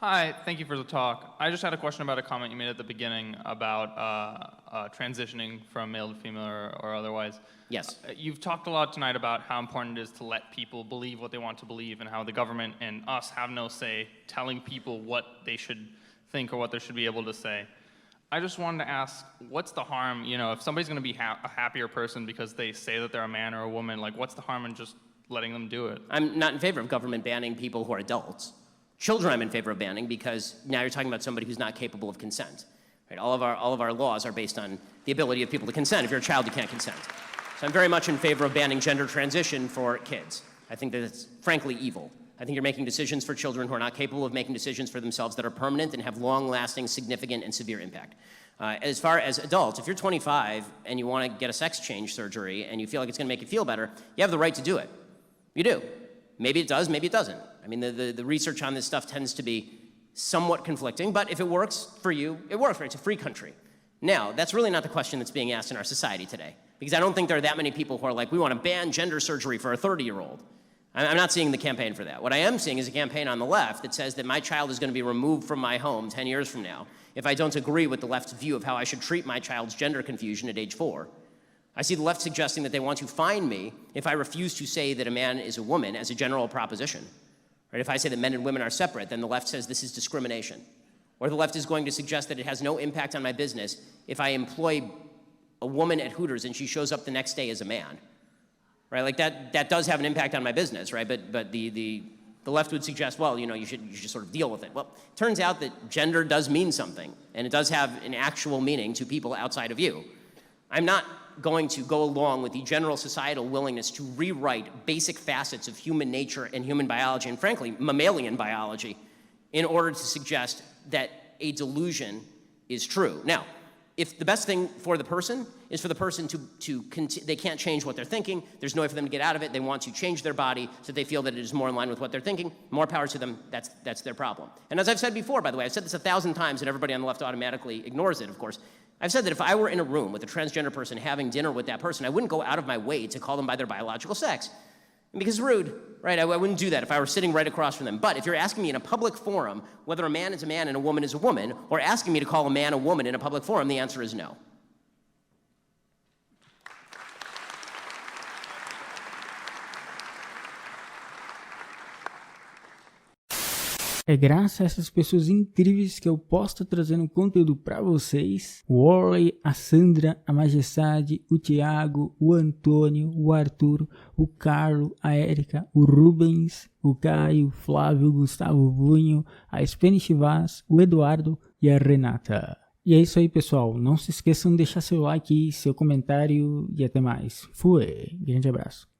Hi, thank you for the talk. I just had a question about a comment you made at the beginning about transitioning from male to female or otherwise. Yes. You've talked a lot tonight about how important it is to let people believe what they want to believe and how the government and us have no say telling people what they should think or what they should be able to say. I just wanted to ask, what's the harm, you know, if somebody's going to be a happier person because they say that they're a man or a woman, like what's the harm in just letting them do it? I'm not in favor of government banning people who are adults. Children I'm in favor of banning because now you're talking about somebody who's not capable of consent. Right? All of our laws are based on the ability of people to consent. If you're a child, you can't consent. So I'm very much in favor of banning gender transition for kids. I think that it's frankly evil. I think you're making decisions for children who are not capable of making decisions for themselves that are permanent and have long-lasting, significant, and severe impact. As far as adults, if you're 25 and you want to get a sex change surgery and you feel like it's going to make you feel better, you have the right to do it. You do. Maybe it does, maybe it doesn't. I mean, the research on this stuff tends to be somewhat conflicting, but if it works for you, it works, right? It's a free country. Now, that's really not the question that's being asked in our society today, because I don't think there are that many people who are like, we want to ban gender surgery for a 30-year-old. I'm not seeing the campaign for that. What I am seeing is a campaign on the left that says that my child is going to be removed from my home 10 years from now if I don't agree with the left's view of how I should treat my child's gender confusion at age 4. I see the left suggesting that they want to fine me if I refuse to say that a man is a woman as a general proposition. Right? If I say that men and women are separate, then the left says this is discrimination. Or the left is going to suggest that it has no impact on my business if I employ a woman at Hooters and she shows up the next day as a man. Right? Like that does have an impact on my business, right? But the left would suggest, well, you know, you should sort of deal with it. Well, it turns out that gender does mean something, and it does have an actual meaning to people outside of you. I'm not going to go along with the general societal willingness to rewrite basic facets of human nature and human biology, and frankly, mammalian biology, in order to suggest that a delusion is true. Now, if the best thing for the person is for the person they can't change what they're thinking, there's no way for them to get out of it, they want to change their body so that they feel that it is more in line with what they're thinking, more power to them, that's their problem. And as I've said before, by the way, I've said this 1,000 times and everybody on the left automatically ignores it, of course. I've said that if I were in a room with a transgender person having dinner with that person, I wouldn't go out of my way to call them by their biological sex. Because it's rude, right? I wouldn't do that if I were sitting right across from them. But if you're asking me in a public forum whether a man is a man and a woman is a woman, or asking me to call a man a woman in a public forum, the answer is no. É graças a essas pessoas incríveis que eu posso estar trazendo conteúdo para vocês. O Warlei, a Sandra, a Majestade, o Thiago, o Antônio, o Arthur, o Carlo, a Erika, o Rubens, o Caio, o Flávio, o Gustavo, o Vunho, a Spanish.vaz, o Eduardo e a Renata. E é isso aí, pessoal. Não se esqueçam de deixar seu like, seu comentário e até mais. Fui! Grande abraço.